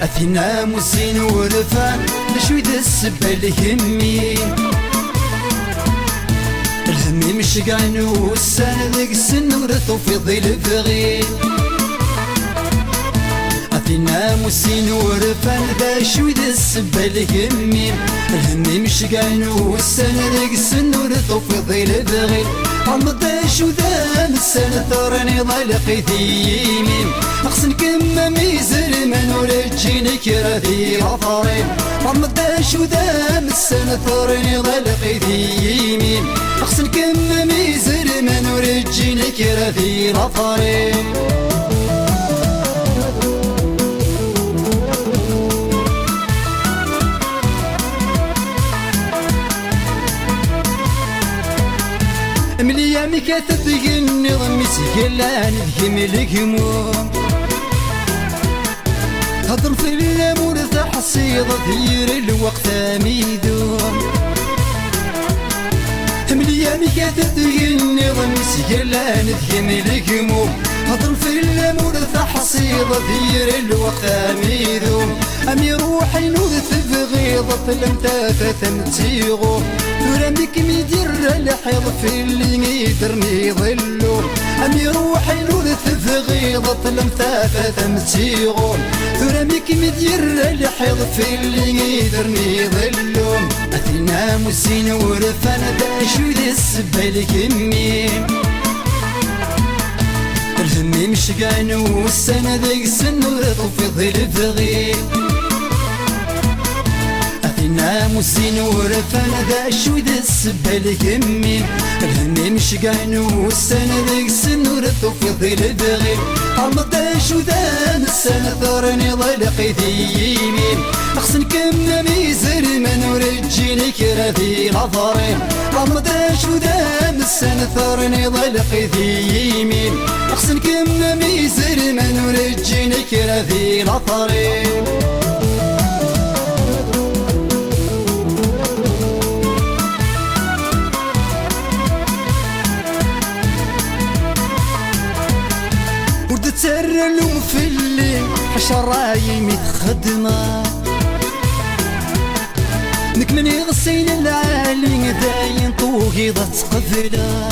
أثينا مسين ورفان لشوي ذا السبة الهمين الهمي مشقان والسان ذيك السن ورثو في ظل فغين أثينا مسين ورفان ذا شوي ذا السبة الهمين الهمي مشقان والسان ذيك السن ورثو في ظل فغين عمضاش وذا السنة ثرني ضلقي ثيمين أخسن كما ميزر من ورجينك راذي غفرين عمضاش وذا السنة ثرني ضلقي ثيمين أخسن كما ميزر من ورجينك راذي غفرين مليامي كتبق النظم سجلان بهم الهموم هضر في الامور تحصيل ضير الوقت ميدوم مليامي كتبق النظم سجلان بهم الهموم هضر في الامور تحصيل ضير الوقت ميدوم امي روحي نوذ تبغيض لم تاثث تيغو ورميك ميدير الحيض في اللي يدرني ظلو امي روحي نوذ تبغيض لم تاثث تيغو ورميك ميدير الحيض في اللي يدرني ظلو اثينا مسين ورفان داشو ذي السبة الكمين الهمي مشقان والسنة ذيك السن ورثو في ظل فغين أثينا مسين ورفان ذا شوي ذا السبة الهمين الهمي مشقان والسنة ذيك السن ورثو في ظل فغين عمضاش وذا السنة ثرني ضلقي ثيمين أخسن كما ميزر من ورجينك راذي غفرين عمضاش وذا السنة ثرني ضلقي ثيمين أخسن كما ميزر من ورجينك راذي غفرين تسرلو في الليل حشرايم يتخدمه نكمني غسين العالي داين طوقي ضت قفله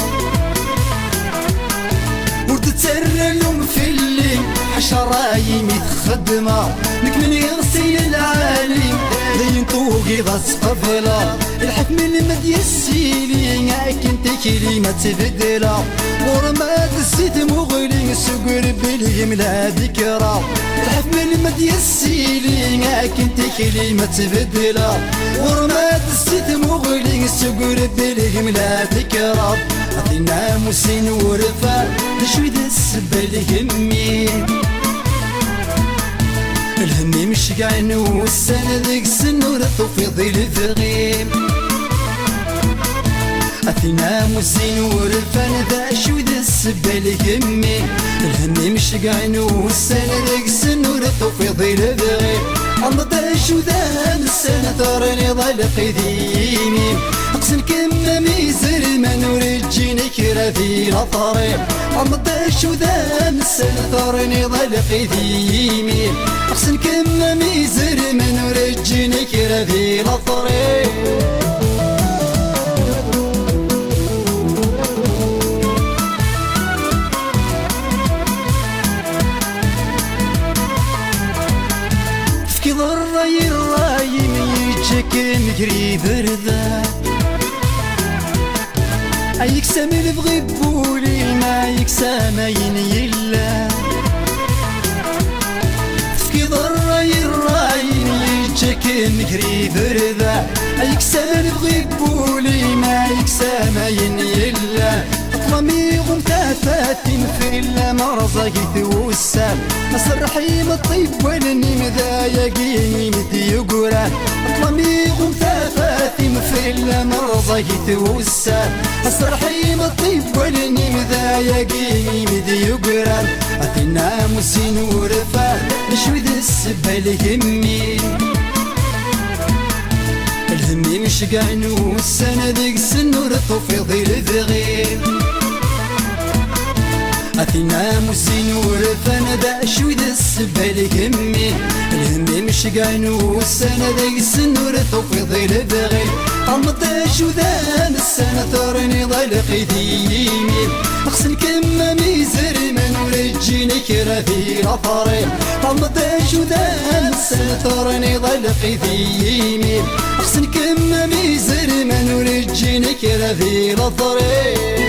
ورد تسرلو في الليل حشرايم يتخدمه نكمني غسين العالي داين طوقي ضت قفله الحكم المدي السيلي كنت كلمة تبدله ورماد السيد مغلي سقر باليملا ذكرى الحكم المدي السيلي كنت كلمة تبدله ورماد السيد مغلي سقر باليملا ذكرى أثينا مسين ورفان لشوي ذا السبة الهمين الهمي مشقان والسنة ذيك السن ورثو في ظل فغيم أثينا مسين ورفان ذا شوي ذا السبة الهمين الهمي مشقان والسنة ذيك السن ورثو في ظل فغيم عمضاش وذا السنة ثرني ضلقي ذيمين أقسم كما ميزر من ورجينك راذي غفرين عمضاش وذا السنة ثرني ضلقي ذيمين أقسم كما ميزر من ورجينك راذي غفرين الراي ميجيك مجري برذا يكسم البغي بولي ما يكسم يلا في الراي ميجيك مجري برذا يكسم البغي بولي ما يكسم يلا طلمي غمتافاتين في المرزق ثوسان الرحيم الطيب والنيم ذا يقيم ذي يقران طلمي غمتافاتين في المرزق ثوسان الرحيم الطيب والنيم ذا يقيم ذي يقران أثينا مسين ورفان لشوي ذا السبة الهمين الهمي مشقان والسنة ذيك السن ورثو في ظل فغيم أثينا مزين ورفانا دا شوي ذا السبال همي الهمي مش قاينو السنة ذا السنور توفيض البغي عمض شو ذا السنة ثورني ضلقي ذيمي أغسل كما ميزر من ورجيني كرا في الأطاري عمض شو ذا السنة ثورني ضلقي ذيمي أغسل كما ميزر من ورجيني كرا في الأطاري